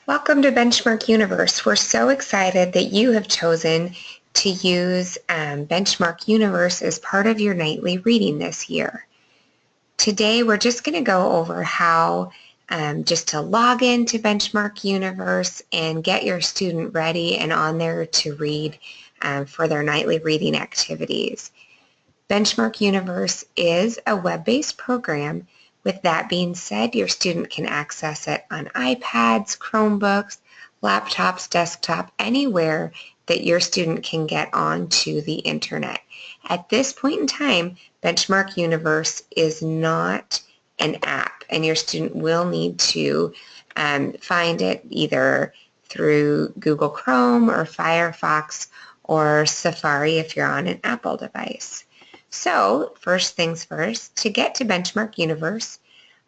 Welcome to Benchmark Universe. We're so excited that you have chosen to use Benchmark Universe as part of your nightly reading this year. Today we're just going to go over how just to log into Benchmark Universe and get your student ready and on there to read for their nightly reading activities. Benchmark Universe is a web-based program. With that being said, your student can access it on iPads, Chromebooks, laptops, desktop, anywhere that your student can get onto the internet. At this point in time, Benchmark Universe is not an app, and your student will need to find it either through Google Chrome or Firefox or Safari if you're on an Apple device. So, first things first, to get to Benchmark Universe,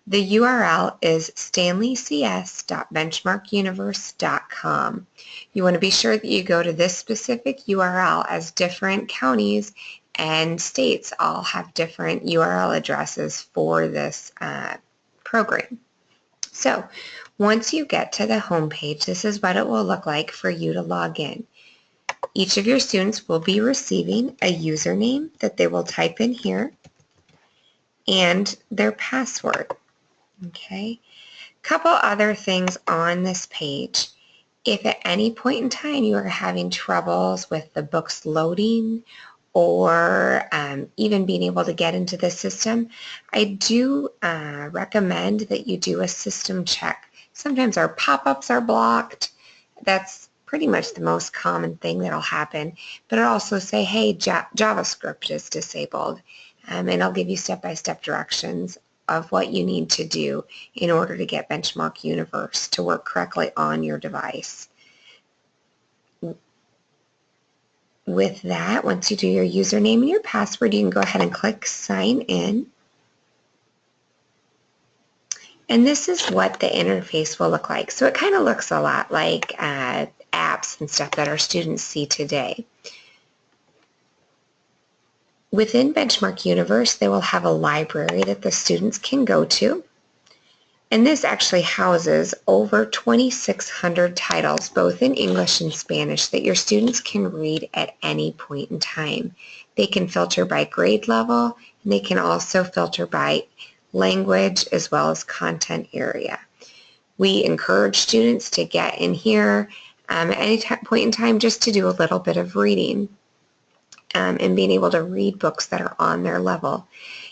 the URL is stanleycs.benchmarkuniverse.com. You want to be sure that you go to this specific URL, as different counties and states all have different URL addresses for this program. So, once you get to the home page, this is what it will look like for you to log in. Each of your students will be receiving a username that they will type in here and their password. Okay. Couple other things on this page. If at any point in time you are having troubles with the books loading or even being able to get into the system, I do recommend that you do a system check. Sometimes our pop-ups are blocked. That's pretty much the most common thing that'll happen, but it'll also say, hey, JavaScript is disabled, and I'll give you step-by-step directions of what you need to do in order to get Benchmark Universe to work correctly on your device. With that, once you do your username and your password, you can go ahead and click Sign In. And this is what the interface will look like. So it kind of looks a lot like apps and stuff that our students see today. Within Benchmark Universe, they will have a library that the students can go to. And this actually houses over 2,600 titles, both in English and Spanish, that your students can read at any point in time. They can filter by grade level, and they can also filter by language as well as content area. We encourage students to get in here at any point in time just to do a little bit of reading and being able to read books that are on their level.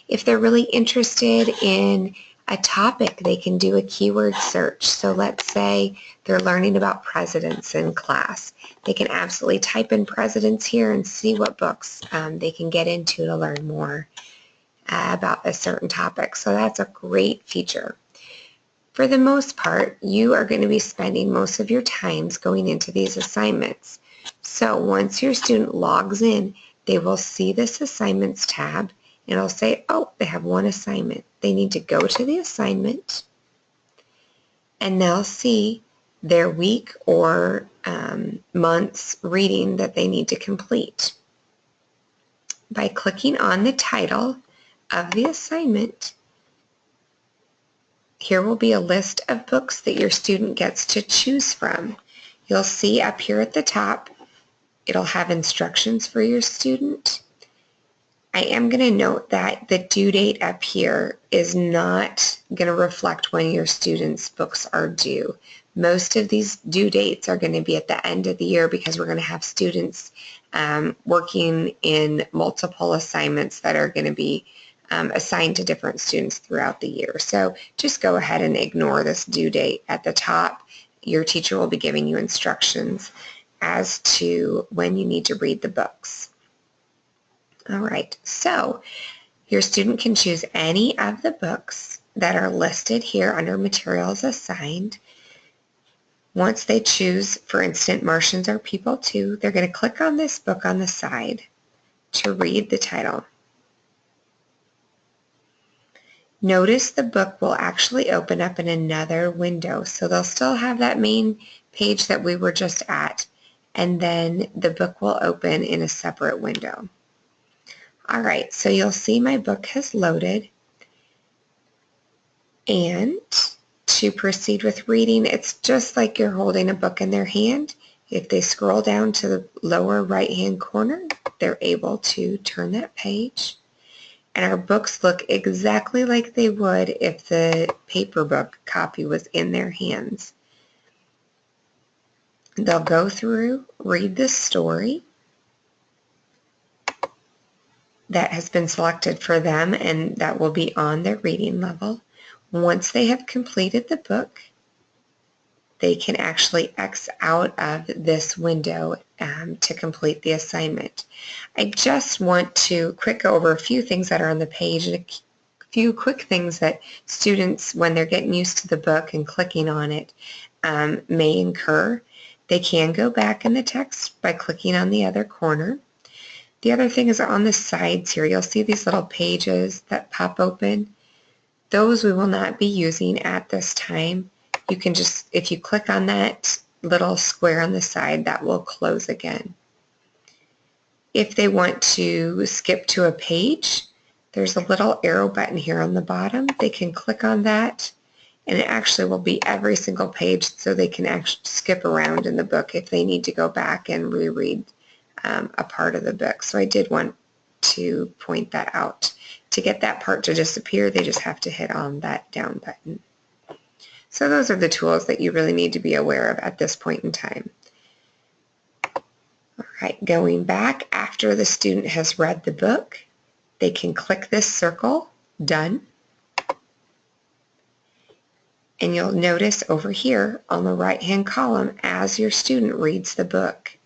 If they're really interested in a topic, they can do a keyword search. So let's say they're learning about presidents in class. They can absolutely type in presidents here and see what books they can get into to learn more about a certain topic. So that's a great feature. For the most part, you are going to be spending most of your times going into these assignments. So once your student logs in, they will see this assignments tab and it'll say, oh, they have one assignment. They need to go to the assignment and they'll see their week or month's reading that they need to complete. By clicking on the title of the assignment, here will be a list of books that your student gets to choose from. You'll see up here at the top, it'll have instructions for your student. I am going to note that the due date up here is not going to reflect when your students' books are due. Most of these due dates are going to be at the end of the year because we're going to have students working in multiple assignments that are going to be assigned to different students throughout the year. So just go ahead and ignore this due date at the top. Your teacher will be giving you instructions as to when you need to read the books. All right, so your student can choose any of the books that are listed here under Materials Assigned. Once they choose, for instance, Martians Are People Too, they're going to click on this book on the side to read the title. Notice the book will actually open up in another window, so they'll still have that main page that we were just at, and then the book will open in a separate window. All right, so you'll see my book has loaded, and to proceed with reading, it's just like you're holding a book in their hand. If they scroll down to the lower right-hand corner, they're able to turn that page. And our books look exactly like they would if the paper book copy was in their hands. They'll go through, read the story that has been selected for them, and that will be on their reading level. Once they have completed the book, they can actually X out of this window to complete the assignment. I just want to quick go over a few things that are on the page and a few quick things that students, when they're getting used to the book and clicking on it, may incur. They can go back in the text by clicking on the other corner. The other thing is on the sides here, you'll see these little pages that pop open. Those we will not be using at this time. You can just, if you click on that little square on the side, that will close again. If they want to skip to a page, there's a little arrow button here on the bottom. They can click on that, and it actually will be every single page, so they can actually skip around in the book if they need to go back and reread a part of the book. So I did want to point that out. To get that part to disappear, they just have to hit on that down button. So those are the tools that you really need to be aware of at this point in time. All right, going back, after the student has read the book, they can click this circle, done. And you'll notice over here on the right-hand column, as your student reads the book,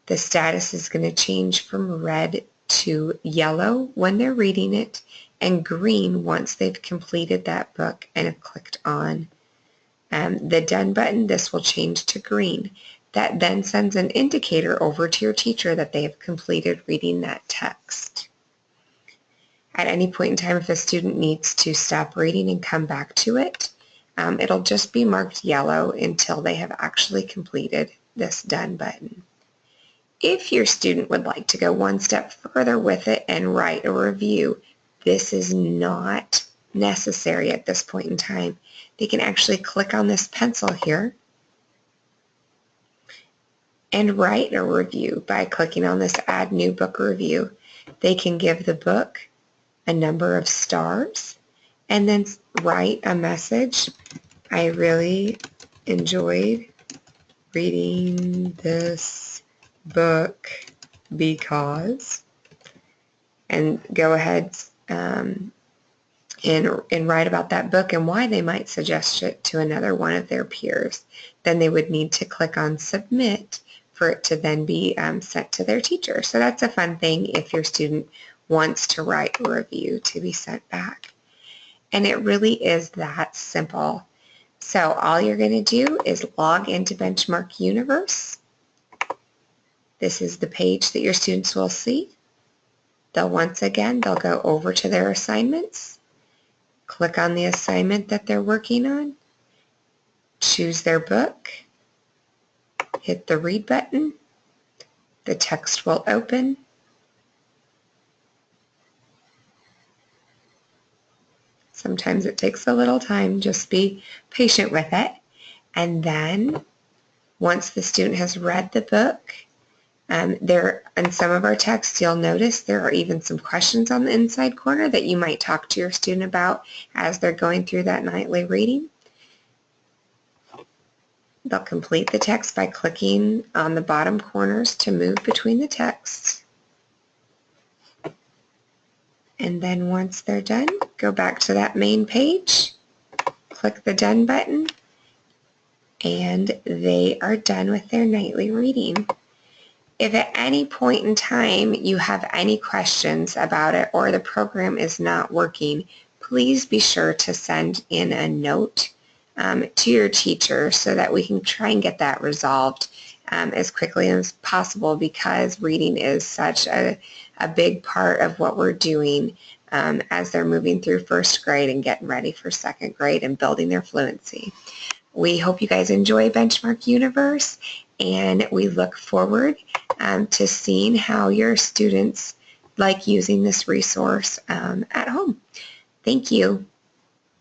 the status is going to change from red to yellow when they're reading it, and green once they've completed that book and have clicked on the done button. This will change to green. That then sends an indicator over to your teacher that they have completed reading that text. At any point in time, if a student needs to stop reading and come back to it, it'll just be marked yellow until they have actually completed this done button. If your student would like to go one step further with it and write a review, this is not necessary at this point in time. They can actually click on this pencil here and write a review by clicking on this Add New Book Review. They can give the book a number of stars and then write a message. I really enjoyed reading this book because, and go ahead and write about that book and why they might suggest it to another one of their peers. Then they would need to click on Submit for it to then be sent to their teacher. So that's a fun thing if your student wants to write a review to be sent back. And it really is that simple. So all you're going to do is log into Benchmark Universe. This is the page that your students will see. They'll go over to their assignments, click on the assignment that they're working on, choose their book, hit the read button, the text will open, sometimes it takes a little time, just be patient with it, and then once the student has read the book, there in some of our texts you'll notice there are even some questions on the inside corner that you might talk to your student about as they're going through that nightly reading. They'll complete the text by clicking on the bottom corners to move between the texts. And then once they're done, go back to that main page, click the Done button, and they are done with their nightly reading. If at any point in time you have any questions about it or the program is not working, please be sure to send in a note to your teacher so that we can try and get that resolved as quickly as possible, because reading is such a big part of what we're doing as they're moving through first grade and getting ready for second grade and building their fluency. We hope you guys enjoy Benchmark Universe, and we look forward to seeing how your students like using this resource at home. Thank you.